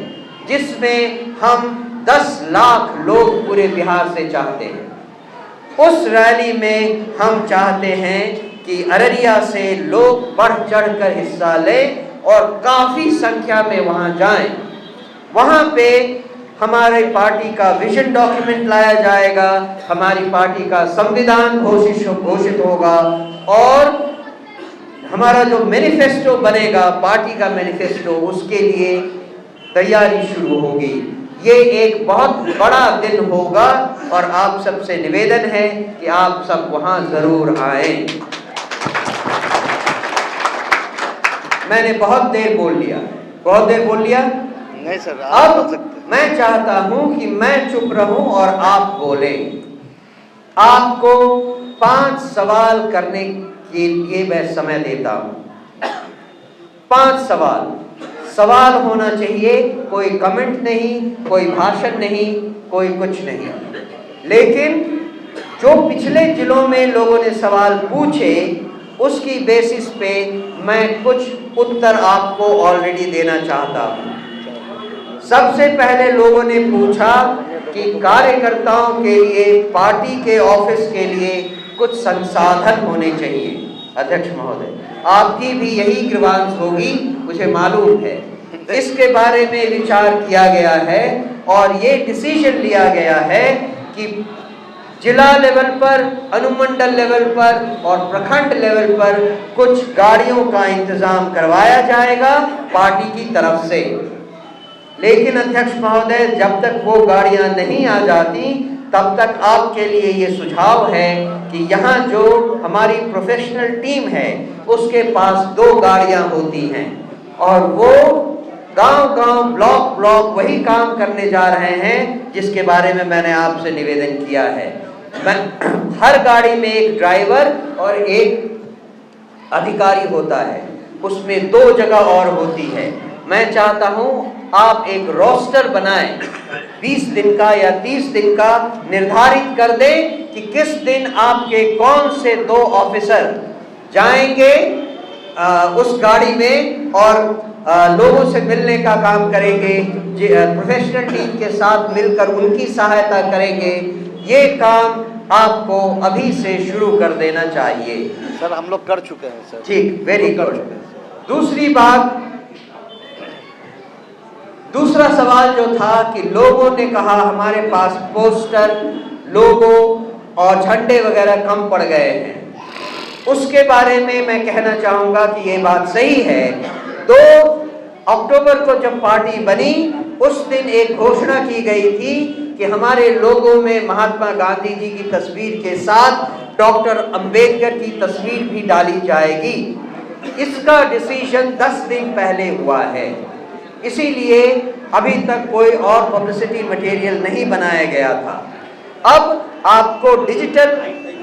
S2: जिसमें हम 10 लाख लोग पूरे बिहार से चाहते हैं। उस रैली में हम चाहते हैं कि अररिया से लोग बढ़ चढ़कर हिस्सा लें और काफी संख्या में वहां जाएं। वहां पे हमारे पार्टी का विजन डॉक्यूमेंट लाया जाएगा, हमारी पार्टी का संविधान घोषित होगा और हमारा जो मैनिफेस्टो बनेगा, पार्टी का मैनिफेस्टो, उसके लिए तैयारी शुरू होगी। ये एक बहुत बड़ा दिन होगा और आप सबसे निवेदन है कि आप सब वहां जरूर आएं। मैंने बहुत देर बोल लिया।
S1: नहीं सर,
S2: अब मैं चाहता हूं कि मैं चुप रहूं और आप बोलें। आपको 5 सवाल करने के लिए मैं समय देता हूं। 5 सवाल होना चाहिए, कोई कमेंट नहीं, कोई भाषण नहीं, कोई कुछ नहीं। लेकिन जो पिछले जिलों में लोगों ने सवाल पूछे, उसकी बेसिस पे मैं कुछ उत्तर आपको ऑलरेडी देना चाहता हूं। सबसे पहले लोगों ने पूछा कि कार्यकर्ताओं के लिए, पार्टी के ऑफिस के लिए कुछ संसाधन होने चाहिए। अध्यक्ष महोदय, आपकी भी यही ग्रीवांस होगी, मुझे मालूम है। इसके बारे में विचार किया गया है और ये डिसीजन लिया गया है कि जिला लेवल पर, अनुमंडल लेवल पर और प्रखंड लेवल पर कुछ गाड़ियों का इंतजाम करवाया जाएगा पार्टी की तरफ से। लेकिन अध्यक्ष महोदय, जब तक वो गाड़ियां नहीं आ जाती, तब तक आपके लिए ये सुझाव है कि यहाँ जो हमारी प्रोफेशनल टीम है, उसके पास 2 गाड़ियां होती हैं और वो गांव-गांव, ब्लॉक-ब्लॉक वही काम करने जा रहे हैं जिसके बारे में मैंने आपसे निवेदन किया है। हर गाड़ी में एक ड्राइवर और एक अधिकारी होता है, उसमें 2 जगह और होती है। मैं चाहता हूं आप एक रोस्टर बनाएं, 20 दिन का या 30 दिन का निर्धारित कर दें कि किस दिन आपके कौन से 2 ऑफिसर जाएंगे उस गाड़ी में और लोगों से मिलने का काम करेंगे, प्रोफेशनल टीम के साथ मिलकर उनकी सहायता करेंगे। ये काम आपको अभी से शुरू कर देना चाहिए।
S1: सर हम लोग कर चुके हैं सर।
S2: ठीक, वेरी गुड। दूसरी बात, दूसरा सवाल जो था कि लोगों ने कहा हमारे पास पोस्टर, लोगो और झंडे वगैरह कम पड़ गए हैं। उसके बारे में मैं कहना चाहूंगा कि ये बात सही है। 2 अक्टूबर को जब पार्टी बनी उस दिन एक घोषणा की गई थी कि हमारे लोगों में महात्मा गांधी जी की तस्वीर के साथ डॉक्टर अंबेडकर की तस्वीर भी डाली जाएगी। इसका डिसीजन 10 दिन पहले हुआ है, इसीलिए अभी तक कोई और पब्लिसिटी मटेरियल नहीं बनाया गया था। अब आपको डिजिटल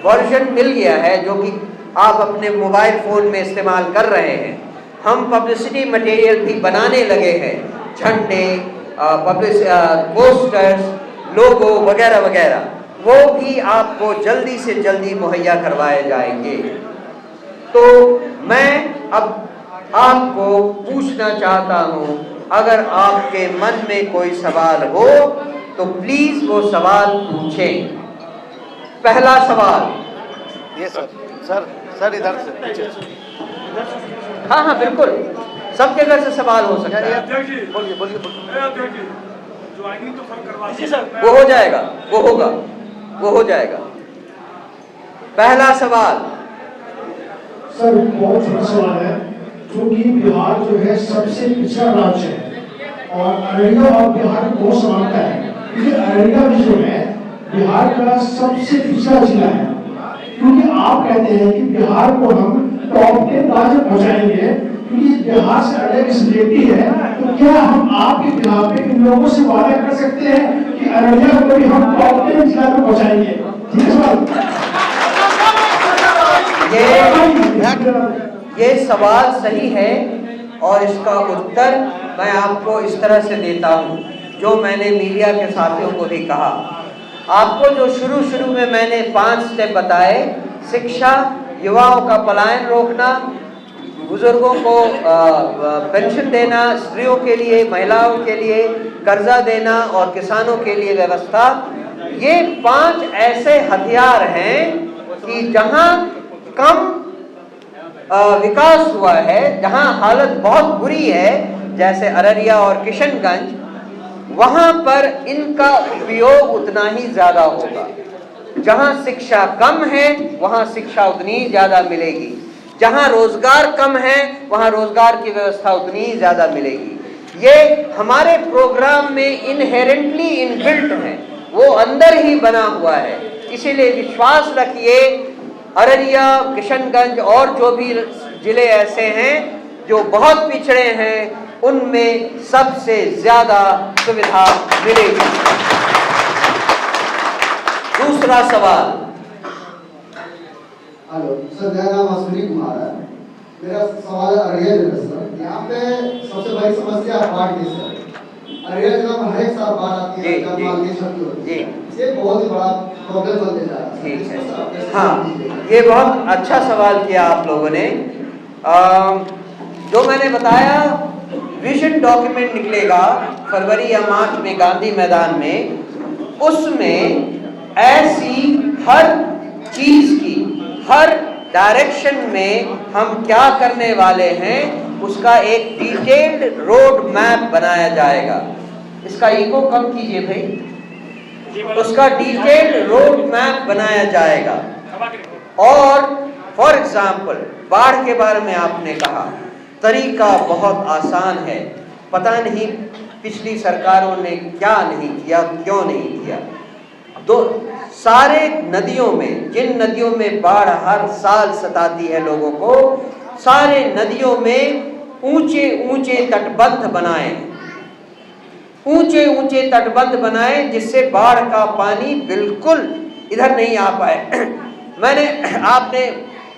S2: वर्जन मिल गया है जो कि आप अपने मोबाइल फोन में इस्तेमाल कर रहे हैं। हम पब्लिसिटी मटेरियल भी बनाने लगे हैं, झंडे, पोस्टर्स, लोगो वगैरह वगैरह, वो भी आपको जल्दी से जल्दी मुहैया करवाए जाएंगे। तो मैं अब आपको पूछना चाहता हूं, अगर आपके मन में कोई सवाल हो तो प्लीज वो सवाल पूछें। पहला सवाल।
S1: ये सर इधर से।
S2: हाँ बिल्कुल, सब जगह से सवाल हो सकता है।
S1: बोलिए।
S2: वो हो जाएगा, वो हो जाएगा। पहला सवाल।
S4: सर बहुत छोटा सवाल है, क्योंकि बिहार जो है सबसे पिछड़ा राज्य है और अररिया और बिहार में बहुत समानता है, क्योंकि अररिया भी जो है बिहार का सबसे पिछड़ा जिला है। क्योंकि आप कहते हैं कि बिहार को हम टॉप 10 राज्य पहुंचाएंगे, क्योंकि बिहार से अलग स्टेटी है, तो क्या हम आपके बिहार पे इन लोगों से वादा कर सकते हैं कि अररिया को भी हम टॉप 10 जिला में पहुंचाएंगे? ठीक है सर।
S2: ये सवाल सही है और इसका उत्तर मैं आपको इस तरह से देता हूं, जो मैंने मीडिया के साथियों को भी कहा। आपको जो शुरू में मैंने 5 स्टेप बताए, शिक्षा, युवाओं का पलायन रोकना, बुजुर्गों को पेंशन देना, स्त्रियों के लिए, महिलाओं के लिए कर्जा देना और किसानों के लिए व्यवस्था, ये 5 ऐसे हथियार हैं कि जहां कम विकास हुआ है, जहां हालत बहुत बुरी है, जैसे अररिया और किशनगंज, वहां पर इनका उपयोग उतना ही ज्यादा होगा। जहां शिक्षा कम है वहां शिक्षा उतनी ही ज्यादा मिलेगी, जहां रोजगार कम है वहां रोजगार की व्यवस्था उतनी ही ज्यादा मिलेगी। ये हमारे प्रोग्राम में इनहेरेंटली इनबिल्ट है, वो अंदर ही बना हुआ है। इसीलिए विश्वास रखिए, अररिया, किशनगंज और जो भी जिले ऐसे हैं जो बहुत पिछड़े हैं, उनमें सबसे ज्यादा सुविधा मिलेगी। दूसरा सवाल।
S5: हेलो सर, मेरा नाम अश्विनी कुमार है। मेरा सवाल है अररिया जिले सर। यहाँ पे सबसे बड़ी समस्या बाढ़ की सर। अररिया जिला में हर एक साल बाढ़ आती है, जब माल की क्षति होती है। ये बहुत ही बड़ा प्रॉब्लम बनते जा रहा है।
S2: ठीक है, हाँ, ये बहुत अच्छा सवाल किया आप लोगों ने। जो मैंने बताया, विजन डॉक्यूमेंट निकलेगा फरवरी या मार्च में गांधी मैदान में, उसमें ऐसी हर चीज की, हर डायरेक्शन में हम क्या करने वाले हैं उसका एक डिटेल्ड रोड मैप बनाया जाएगा। इसका इको कम कीजिए भाई। उसका डिटेल्ड रोड मैप बनाया जाएगा। और फॉर एग्जाम्पल, बाढ़ के बारे में आपने कहा, तरीका बहुत आसान है। पता नहीं पिछली सरकारों ने क्या नहीं किया, क्यों नहीं किया। सारे नदियों में, जिन नदियों में बाढ़ हर साल सताती है लोगों को, सारे नदियों में ऊंचे ऊंचे तटबंध बनाएं, ऊंचे ऊंचे तटबंध बनाएं जिससे बाढ़ का पानी बिल्कुल इधर नहीं आ पाए। आपने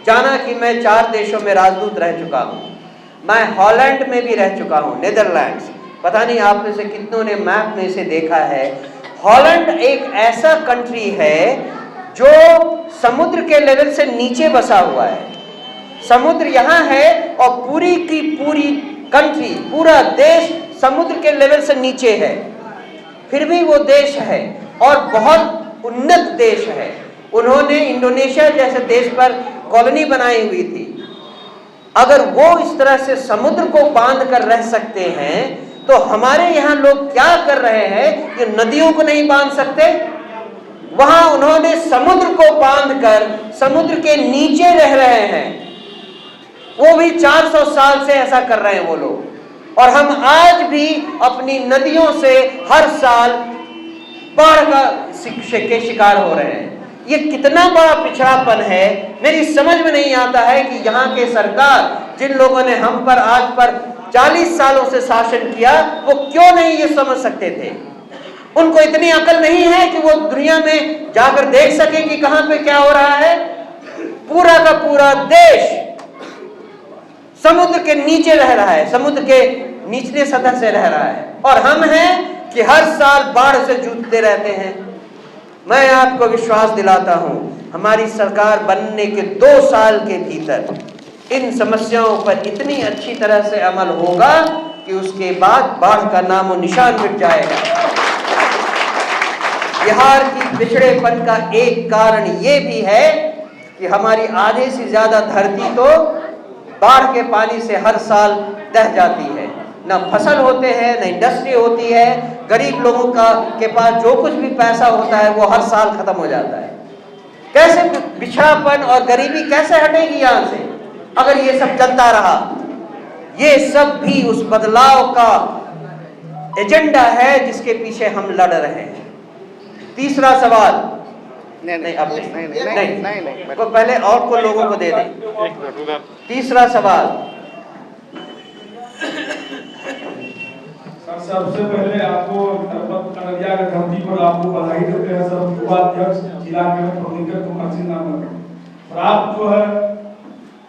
S2: जाना कि मैं 4 देशों में राजदूत रह चुका हूं। मैं हॉलैंड में भी रह चुका हूं, नीदरलैंड्स। पता नहीं आप में से कितनों ने मैप में इसे देखा है। हॉलैंड एक ऐसा कंट्री है जो समुद्र के लेवल से नीचे बसा हुआ है। समुद्र यहाँ है और पूरी की पूरी कंट्री, पूरा देश समुद्र के लेवल से नीचे है, फिर भी वो देश है और बहुत उन्नत देश है। उन्होंने इंडोनेशिया जैसे देश पर कॉलोनी बनाई हुई थी। अगर वो इस तरह से समुद्र को बांध कर रह सकते हैं तो हमारे यहाँ लोग क्या कर रहे हैं कि नदियों को नहीं बांध सकते। वहां उन्होंने समुद्र को बांधकर समुद्र के नीचे रह रहे हैं। वो भी 400 साल से ऐसा कर रहे हैं वो लोग। और हम आज भी अपनी नदियों से हर साल बाढ़ का के शिकार हो रहे हैं। ये कितना बड़ा पिछड़ापन है, मेरी समझ में नहीं आता है कि यहाँ के सरकार, जिन लोगों ने हम पर आज पर 40 सालों से शासन किया, वो क्यों नहीं ये समझ सकते थे। उनको इतनी अकल नहीं है कि वो दुनिया में जाकर देख सके कि कहां पे क्या हो रहा है। पूरा का पूरा देश समुद्र के नीचे रह रहा है, समुद्र के निचले सतह से रह रहा है, और हम हैं कि हर साल बाढ़ से जूझते रहते हैं। मैं आपको विश्वास दिलाता हूं, हमारी सरकार बनने के 2 साल के भीतर इन समस्याओं पर इतनी अच्छी तरह से अमल होगा कि उसके बाद बाढ़ का नामो निशान मिट जाएगा। बिहार की पिछड़ेपन का एक कारण ये भी है कि हमारी आधे से ज्यादा धरती तो बाढ़ के पानी से हर साल दह जाती है। न फसल होते हैं, न इंडस्ट्री होती है। गरीब लोगों के पास जो कुछ भी पैसा होता है वो हर साल खत्म हो जाता है। कैसे पिछड़ापन और गरीबी कैसे हटेगी यहाँ से अगर ये सब चलता रहा। ये सब भी उस बदलाव का एजेंडा है जिसके पीछे हम लड़ रहे हैं। तीसरा सवाल नहीं अब नहीं, को पहले और को लोगों को दे दें। तीसरा सवाल
S3: सर, सबसे पहले आपको अररिया के धरती पर आपको बधाई देते हैं सर। युवा अध्यक्ष जिला के प्रोफेसर कुमार सिंह नाम है। आप जो है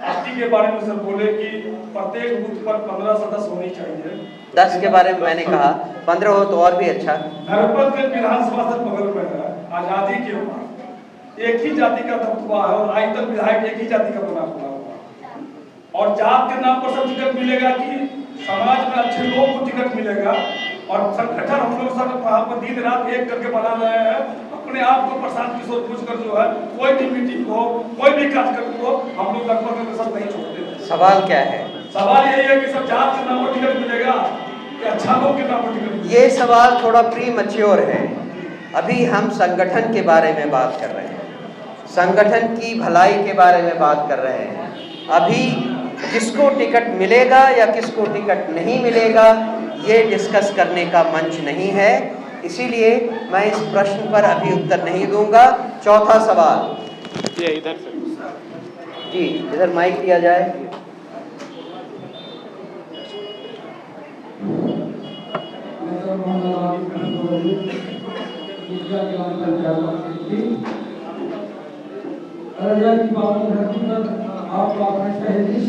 S3: पार्टी के बारे में सर बोले कि प्रत्येक बूथ पर 15 सदस्य होनी चाहिए।
S2: 10 के बारे में मैंने कहा, 15 हो तो और भी अच्छा।
S3: धर्मपद के विधानसभा सर बगल में है, आजादी के बाद एक ही जाति का दबदबा है और आज तक विधायक एक ही जाति का बना हुआ है। और जात के नाम पर सब टिकट मिलेगा कि समाज में अच्छे लोग को टिकट मिलेगा। और संगठन हम लोग सर वहाँ पर दिन रात एक करके बना रहे हैं। अपने आप को प्रशांत किशोर पूछकर जो है कोई भी मीटिंग हो, कोई भी कार्यक्रम हो, हम लोग लगभग सब नहीं छोड़ते।
S2: सवाल क्या है?
S3: सवाल यही है कि सब जात के नाम पर टिकट मिलेगा कि अच्छा लोग के नाम पर टिकट मिलेगा।
S2: ये सवाल थोड़ा प्रीमैच्योर है। अभी हम संगठन के बारे में बात कर रहे हैं, संगठन की भलाई के बारे में बात कर रहे हैं। अभी किसको टिकट मिलेगा या किसको टिकट नहीं मिलेगा ये डिस्कस करने का मंच नहीं है, इसीलिए मैं इस प्रश्न पर अभी उत्तर नहीं दूंगा। चौथा सवाल
S1: इधर से
S2: जी, इधर माइक दिया जाए।
S6: अररिया की पावन धरती पर आपको अपने पहली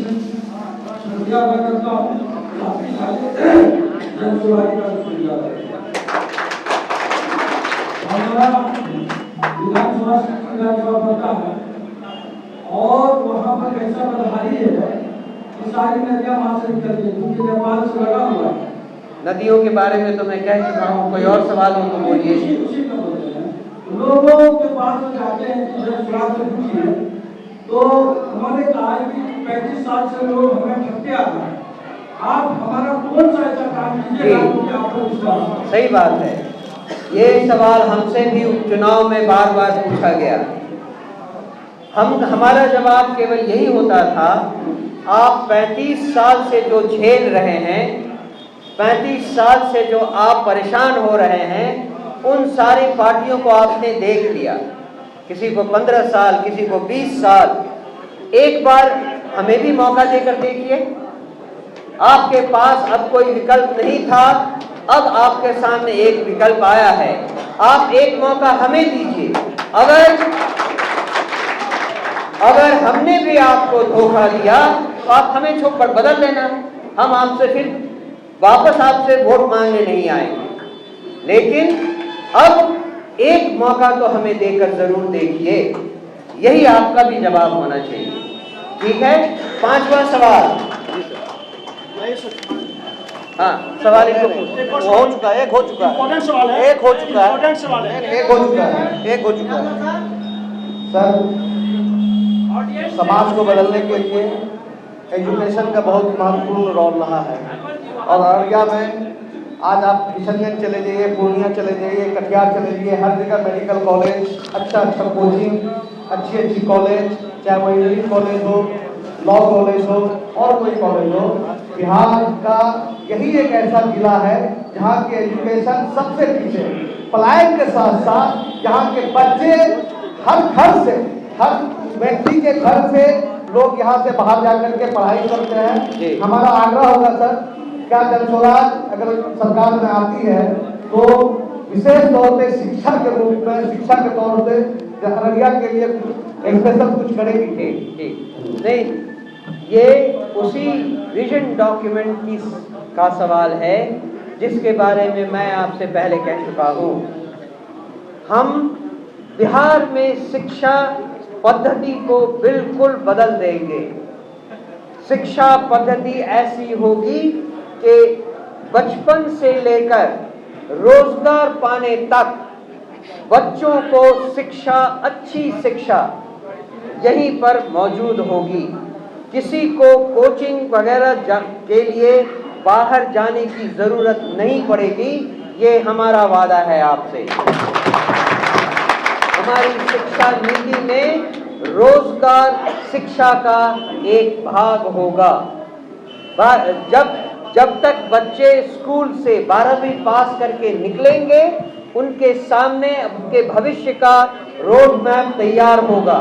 S6: शुक्रिया अदा करता हूँ। काफी सारे जनसुराही का शुक्रिया हमारा विधानसभा पता है और वहाँ पर कैसा बदहाली है कि सारी नदियाँ वहाँ से निकलती है क्योंकि नेपाल से लगा हुआ है।
S2: नदियों के बारे में तो मैं कह चुका हूँ, कोई और सवाल हो तो बोलिए।
S6: लोगों के पास जाते हैं कि जब सुराग से पूछिए तो उन्होंने कहा कि 35 साल से लोग हमें ठगते आ रहे हैं, आप हमारा कौन सा ऐसा काम कीजिएगा कि आपको विश्वास।
S2: सही बात है, ये सवाल हमसे भी उपचुनाव में बार बार पूछा गया। हमारा जवाब केवल यही होता था, आप 35 साल से जो झेल रहे हैं, 35 साल से जो आप परेशान हो रहे हैं, उन सारी पार्टियों को आपने देख लिया। किसी को 15 साल, किसी को 20 साल। एक बार हमें भी मौका देकर देखिए। आपके पास अब कोई विकल्प नहीं था, अब आपके सामने एक विकल्प आया है। आप एक मौका हमें दीजिए। अगर हमने भी आपको धोखा दिया तो आप हमें छोड़ कर बदल लेना। हम आपसे फिर वापस आपसे वोट मांगने नहीं आएंगे, लेकिन अब एक मौका तो हमें देकर जरूर देखिए। यही आपका भी जवाब होना चाहिए। ठीक है, 5वां सवाल। हाँ, सवाल एक
S1: हो चुका है, एक हो चुका है,
S3: इम्पोर्टेंट सवाल है,
S1: एक हो चुका है,
S3: इम्पोर्टेंट सवाल है।
S1: एक हो चुका है, एक हो चुका है।
S4: सर,
S1: समाज को बदलने के लिए एजुकेशन का बहुत महत्वपूर्ण रोल रहा है। और अररिया में आज आप किशनगंज चले जाइए, पूर्णिया चले जाइए, कटिहार चले जाइए, हर जगह मेडिकल कॉलेज, अच्छा कोचिंग, अच्छी कॉलेज, चाहे वो इंजीनियरिंग कॉलेज हो, लॉ कॉलेज हो और कोई कॉलेज हो। बिहार का यही एक ऐसा जिला है जहाँ की एजुकेशन सबसे पीछे। पलायन के साथ साथ यहाँ के बच्चे हर घर से, हर व्यक्ति के घर से लोग यहाँ से बाहर जाकर के पढ़ाई करते हैं। हमारा आग्रह होगा सर, क्या जनस्वराज अगर सरकार में आती है तो विशेष तौर पे शिक्षा के रूप में, शिक्षा के तौर पे अररिया के लिए स्पेशल कुछ करेगी।
S2: ठीक नहीं, ये उसी विजन डॉक्यूमेंट की का सवाल है जिसके बारे में मैं आपसे पहले कह चुका हूँ। हम बिहार में शिक्षा पद्धति को बिल्कुल बदल देंगे। शिक्षा पद्धति ऐसी होगी कि बचपन से लेकर रोजगार पाने तक बच्चों को शिक्षा, अच्छी शिक्षा यहीं पर मौजूद होगी। किसी को कोचिंग वगैरह के लिए बाहर जाने की जरूरत नहीं पड़ेगी। ये हमारा वादा है आपसे। हमारी शिक्षा नीति में रोजगार शिक्षा का एक भाग होगा। जब तक बच्चे स्कूल से 12वीं पास करके निकलेंगे, उनके सामने उनके भविष्य का रोड मैप तैयार होगा।